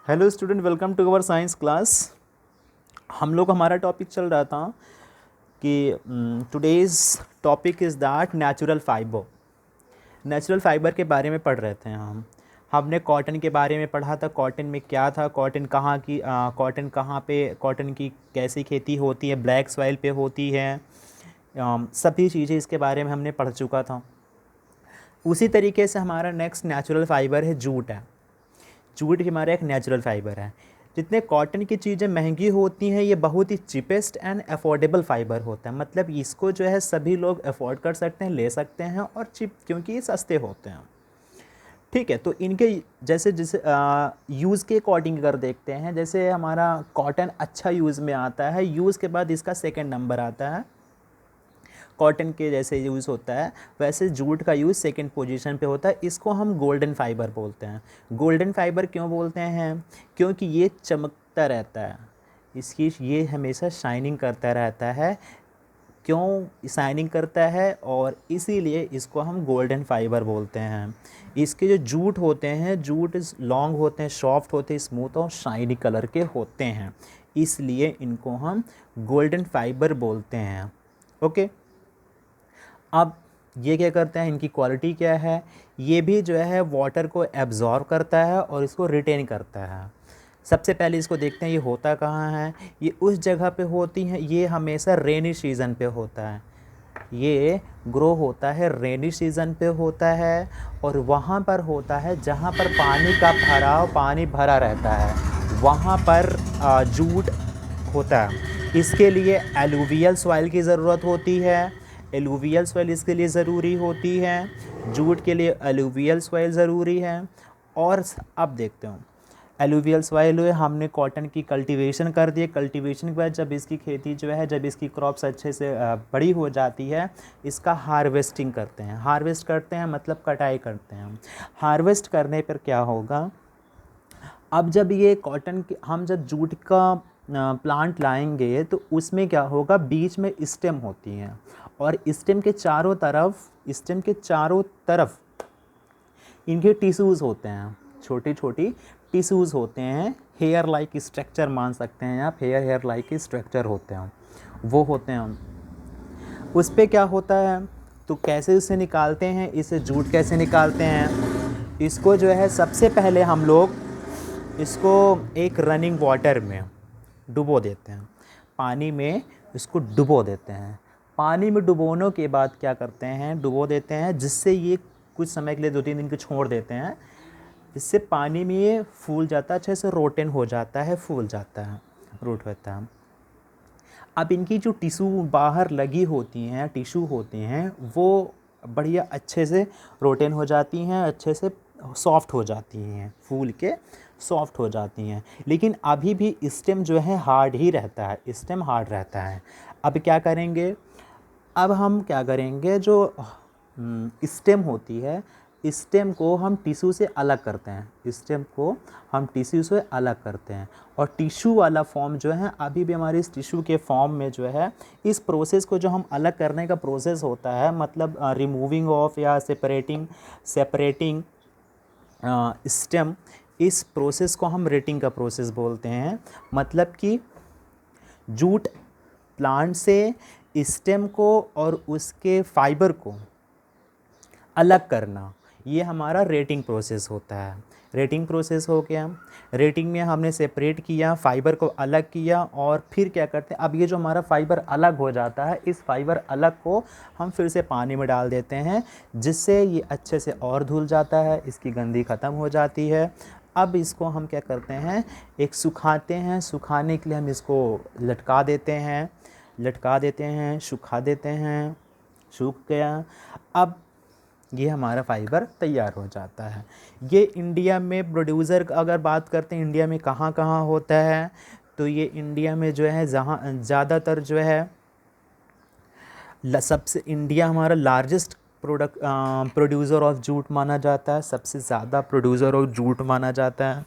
Hello student, welcome to our science class. हम लोग हमारा टॉपिक चल रहा था कि today's topic is that natural fibre. Natural fibre के बारे में पढ़ रहे थे हमने कॉटन के बारे में पढ़ा था। कॉटन में क्या था, कॉटन कहाँ की, कॉटन कहाँ पे, कॉटन की कैसी खेती होती है, ब्लैक सॉइल पे होती है, सभी चीज़ें इसके बारे में हमने पढ़ चुका था। उसी तरीके से हमारा नेक्स्ट नेचुरल फाइबर है जूट है। जूट भी हमारा एक नेचुरल फाइबर है। जितने कॉटन की चीज़ें महंगी होती हैं, ये बहुत ही चीपेस्ट एंड अफोर्डेबल फाइबर होता है। मतलब इसको जो है सभी लोग अफोर्ड कर सकते हैं, ले सकते हैं, और चिप क्योंकि ये सस्ते होते हैं। ठीक है, तो इनके जैसे जैसे यूज़ के अकॉर्डिंग अगर देखते हैं, जैसे हमारा कॉटन अच्छा यूज़ में आता है, यूज़ के बाद इसका सेकेंड नंबर आता है। कॉटन के जैसे यूज़ होता है वैसे जूट का यूज़ सेकंड पोजीशन पे होता है। इसको हम गोल्डन फाइबर बोलते हैं। गोल्डन फाइबर क्यों बोलते हैं? क्योंकि ये चमकता रहता है, इसकी ये हमेशा शाइनिंग करता रहता है। क्यों शाइनिंग करता है? और इसीलिए इसको हम गोल्डन फाइबर बोलते हैं। इसके जो जूट होते हैं, जूट लॉन्ग होते हैं, सॉफ्ट होते हैं, स्मूथ और शाइनी कलर के होते हैं, इसलिए इनको हम गोल्डन फाइबर बोलते हैं। ओके, अब ये क्या करते हैं, इनकी क्वालिटी क्या है? ये भी जो है वाटर को एब्जॉर्ब करता है और इसको रिटेन करता है। सबसे पहले इसको देखते हैं ये होता कहाँ है। ये उस जगह पे होती हैं, ये हमेशा रेनी सीज़न पे होता है। ये ग्रो होता है रेनी सीज़न पे होता है, और वहाँ पर होता है जहाँ पर पानी का भराव, पानी भरा रहता है, वहाँ पर जूट होता है। इसके लिए एलुवियल सॉइल की ज़रूरत होती है। एलुवियल सॉइल इसके लिए ज़रूरी होती है। जूट के लिए एलुवियल सॉइल ज़रूरी है। और अब देखते हो, एलुवियल सॉइल हुए, हमने कॉटन की कल्टीवेशन कर दी। कल्टीवेशन के बाद जब इसकी खेती जो है, जब इसकी क्रॉप्स अच्छे से बड़ी हो जाती है, इसका हार्वेस्टिंग करते हैं। हार्वेस्ट करते हैं मतलब कटाई करते हैं। हार्वेस्ट करने पर क्या होगा, अब जब ये कॉटन के हम जब जूट का प्लांट लाएंगे तो उसमें क्या होगा, बीच में स्टेम होती हैं, और स्टेम के चारों तरफ, स्टेम के चारों तरफ इनके टिश्यूज़ होते हैं, छोटी छोटी टिश्यूज़ होते हैं। हेयर लाइक स्ट्रक्चर मान सकते हैं आप, हेयर लाइक स्ट्रक्चर होते हैं, वो होते हैं। उस पर क्या होता है, तो कैसे उसे निकालते हैं, इसे जूट कैसे निकालते हैं? इसको जो है सबसे पहले हम लोग इसको एक रनिंग वाटर में डुबो देते हैं, पानी में इसको डुबो देते हैं। पानी में डुबोने के बाद क्या करते हैं, डुबो देते हैं, जिससे ये कुछ समय के लिए 2-3 दिन के छोड़ देते हैं। इससे पानी में ये फूल जाता है, अच्छे से रोटेन हो जाता है, फूल जाता है, रूट होता है। अब इनकी जो टिश्यू बाहर लगी होती हैं, टिश्यू होते हैं, वो बढ़िया अच्छे से रोटेन हो जाती हैं, अच्छे से सॉफ्ट हो जाती हैं, फूल के सॉफ्ट हो जाती हैं। लेकिन अभी भी स्टेम जो है हार्ड ही रहता है, स्टेम हार्ड रहता है। अब क्या करेंगे, अब हम क्या करेंगे, जो स्टेम होती है, स्टेम को हम टिश्यू से अलग करते हैं। स्टेम को हम टिश्यू से अलग करते हैं, और टिश्यू वाला फॉर्म जो है, अभी भी हमारे इस टिश्यू के फॉर्म में जो है, इस प्रोसेस को जो हम अलग करने का प्रोसेस होता है, मतलब रिमूविंग ऑफ या सेपरेटिंग स्टेम, इस प्रोसेस को हम रेटिंग का प्रोसेस बोलते हैं। मतलब कि जूट प्लांट से स्टेम को और उसके फाइबर को अलग करना, ये हमारा रेटिंग प्रोसेस होता है। रेटिंग प्रोसेस हो गया। रेटिंग में हमने सेपरेट किया, फाइबर को अलग किया, और फिर क्या करते हैं, अब ये जो हमारा फाइबर अलग हो जाता है, इस फाइबर अलग को हम फिर से पानी में डाल देते हैं, जिससे ये अच्छे से और धुल जाता है, इसकी गंदी ख़त्म हो जाती है। अब इसको हम क्या करते हैं, एक सुखाते हैं। सुखाने के लिए हम इसको लटका देते हैं, सुखा देते हैं, सूख गया। अब ये हमारा फाइबर तैयार हो जाता है। ये इंडिया में प्रोड्यूसर अगर बात करते हैं, इंडिया में कहाँ कहाँ होता है, तो ये इंडिया में जो है, जहाँ ज़्यादातर जो है, सबसे इंडिया हमारा लार्जेस्ट प्रोड्यूसर ऑफ जूट माना जाता है, सबसे ज़्यादा प्रोड्यूसर ऑफ जूट माना जाता है।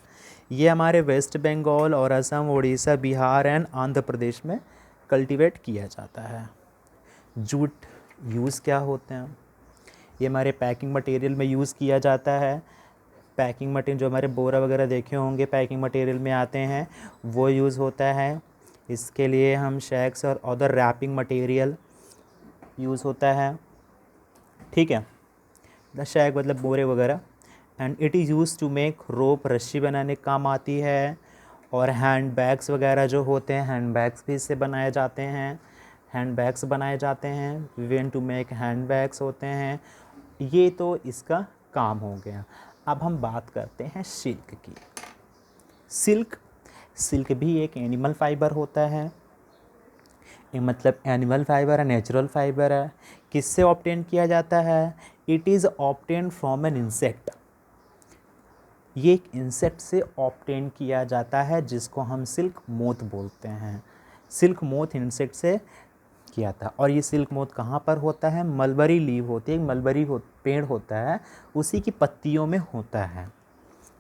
ये हमारे वेस्ट बंगाल और असम, उड़ीसा, बिहार एंड आंध्र प्रदेश में कल्टीवेट किया जाता है। जूट यूज़ क्या होते हैं, ये हमारे पैकिंग मटेरियल में यूज़ किया जाता है। पैकिंग मटेरियल जो हमारे बोरा वगैरह देखे होंगे पैकिंग मटेरियल में आते हैं वो यूज़ होता है। इसके लिए हम शैक्स और अदर रैपिंग मटेरियल यूज़ होता है, ठीक है। द शैक मतलब बोरे वगैरह। And it is use to make रोप, रस्सी बनाने के काम आती है। और हैंड बैग्स वगैरह जो होते हैं हैंड बैग्स भी इससे बनाए जाते हैं, हैंड बैग्स बनाए जाते हैं। When to make handbags होते हैं। ये तो इसका काम हो गया। अब हम बात करते हैं सिल्क की। सिल्क भी एक एनिमल फाइबर होता है, मतलब एनिमल फाइबर है, नेचुरल फाइबर है। किससे ऑब्टेन किया जाता है? It is obtain from an insect. ये एक इंसेक्ट से ऑब्टेन किया जाता है जिसको हम सिल्क मोथ बोलते हैं। सिल्क मोथ इंसेक्ट से किया था। और ये सिल्क मोथ कहाँ पर होता है? मलबरी लीव होती है, मलबरी पेड़ होता है, उसी की पत्तियों में होता है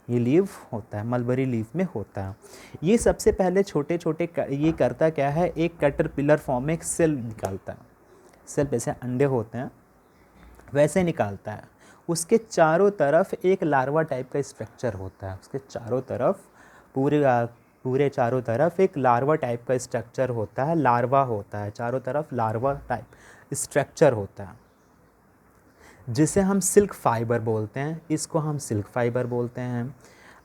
ये लीव होता है, मलबरी लीव में होता है। ये सबसे पहले छोटे छोटे ये करता क्या है, एक कैटरपिलर फॉर्म में एक सेल निकालता है। सेल जैसे अंडे होते हैं वैसे निकालता है। उसके चारों तरफ एक लार्वा टाइप का स्ट्रक्चर होता है। उसके चारों तरफ पूरे चारों तरफ एक लार्वा टाइप का स्ट्रक्चर होता है, लार्वा होता है, चारों तरफ लार्वा टाइप स्ट्रक्चर होता है जिसे हम सिल्क फाइबर बोलते हैं। इसको हम सिल्क फाइबर बोलते हैं।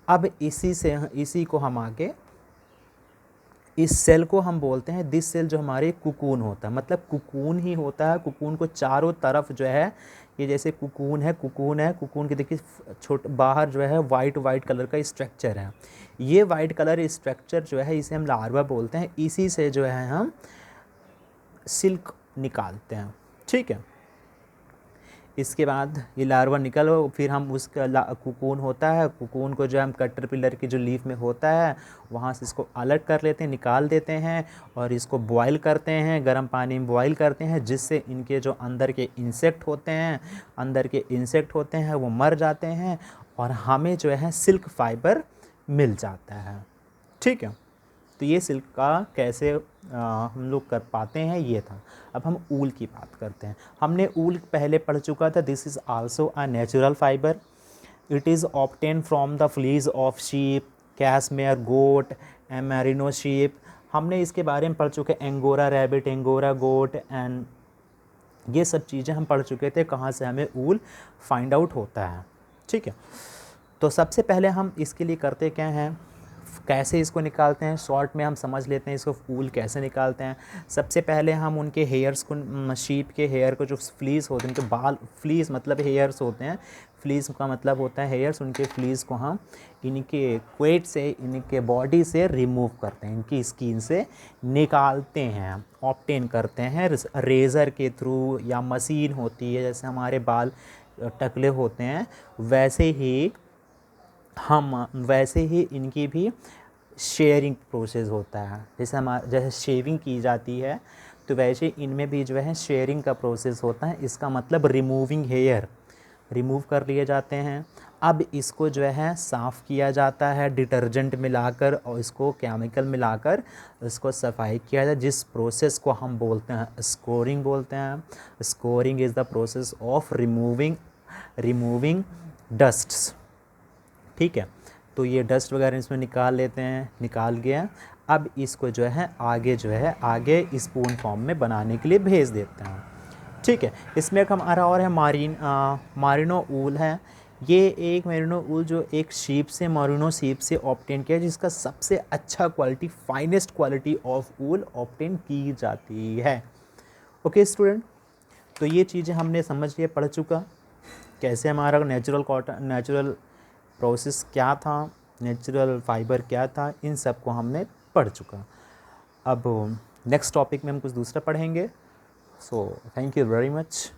अब इसी को हम आगे इस सेल को हम बोलते हैं दिस सेल, जो हमारे कुकून होता है, मतलब कुकून ही होता है। कुकून को चारों तरफ जो है ये जैसे कुकून है, कुकून के देखिए बाहर जो है वाइट कलर का स्ट्रक्चर है। ये वाइट कलर स्ट्रक्चर जो है इसे हम लार्वा बोलते हैं। इसी से जो है हम सिल्क निकालते हैं, ठीक है। इसके बाद ये लार्वा निकल, फिर हम उसका कुकून होता है, कुकून को जो हम कैटरपिलर की जो लीफ में होता है वहाँ से इसको अलग कर लेते हैं, निकाल देते हैं और इसको बॉयल करते हैं, गर्म पानी में बॉयल करते हैं, जिससे इनके जो अंदर के इंसेक्ट होते हैं वो मर जाते हैं और हमें जो है सिल्क फाइबर मिल जाता है, ठीक है। तो ये सिल्क का कैसे हम लोग कर पाते हैं ये था। अब हम ऊल की बात करते हैं। हमने ऊल पहले पढ़ चुका था। This is also a natural fibre. It is obtain from the fleas of sheep, cashmere goat and Marino sheep. हमने इसके बारे में पढ़ चुके, Angora rabbit, Angora goat and ये सब चीज़ें हम पढ़ चुके थे, कहाँ से हमें ऊल फाइंड आउट होता है, ठीक है। तो सबसे पहले हम इसके लिए करते क्या हैं, कैसे इसको निकालते हैं, शॉर्ट में हम समझ लेते हैं इसको ऊल कैसे निकालते हैं। सबसे पहले हम उनके हेयर्स को, शीप के हेयर को, जो फ्लीस होते हैं उनके बाल, फ्लीस मतलब हेयर्स होते हैं, फ्लीस का मतलब होता है हेयर्स, उनके फ्लीस को हम इनके क्वेट से, इनके बॉडी से रिमूव करते हैं, इनकी स्किन से निकालते हैं, ऑब्टेन करते हैं रेज़र के थ्रू, या मशीन होती है जैसे हमारे बाल टकले होते हैं वैसे ही इनकी भी शेयरिंग प्रोसेस होता है। जैसे शेविंग की जाती है तो वैसे इनमें भी जो है शेयरिंग का प्रोसेस होता है। इसका मतलब रिमूविंग हेयर, रिमूव कर लिए जाते हैं। अब इसको जो है साफ़ किया जाता है डिटर्जेंट मिलाकर और इसको केमिकल मिलाकर इसको सफाई किया जाए, जिस प्रोसेस को हम बोलते हैं स्कोरिंग बोलते हैं। Scoring is the process of removing डस्ट्स, ठीक है। तो ये डस्ट वगैरह इसमें निकाल लेते हैं, निकाल गया। अब इसको जो है आगे स्पून फॉर्म में बनाने के लिए भेज देते हैं, ठीक है। इसमें एक हमारा और है मारिनो ऊल है। ये एक मेरिनो ऊल जो एक शीप से, मरीनो शीप से ऑब्टेन किया, जिसका सबसे अच्छा quality, finest quality of wool obtain की जाती है। ओके स्टूडेंट, तो ये चीज़ें हमने समझ लिया, पढ़ चुका कैसे हमारा नेचुरल प्रोसेस क्या था, नेचुरल फाइबर क्या था, इन सब को हमने पढ़ चुका। अब नेक्स्ट टॉपिक में हम कुछ दूसरा पढ़ेंगे। So thank you very much.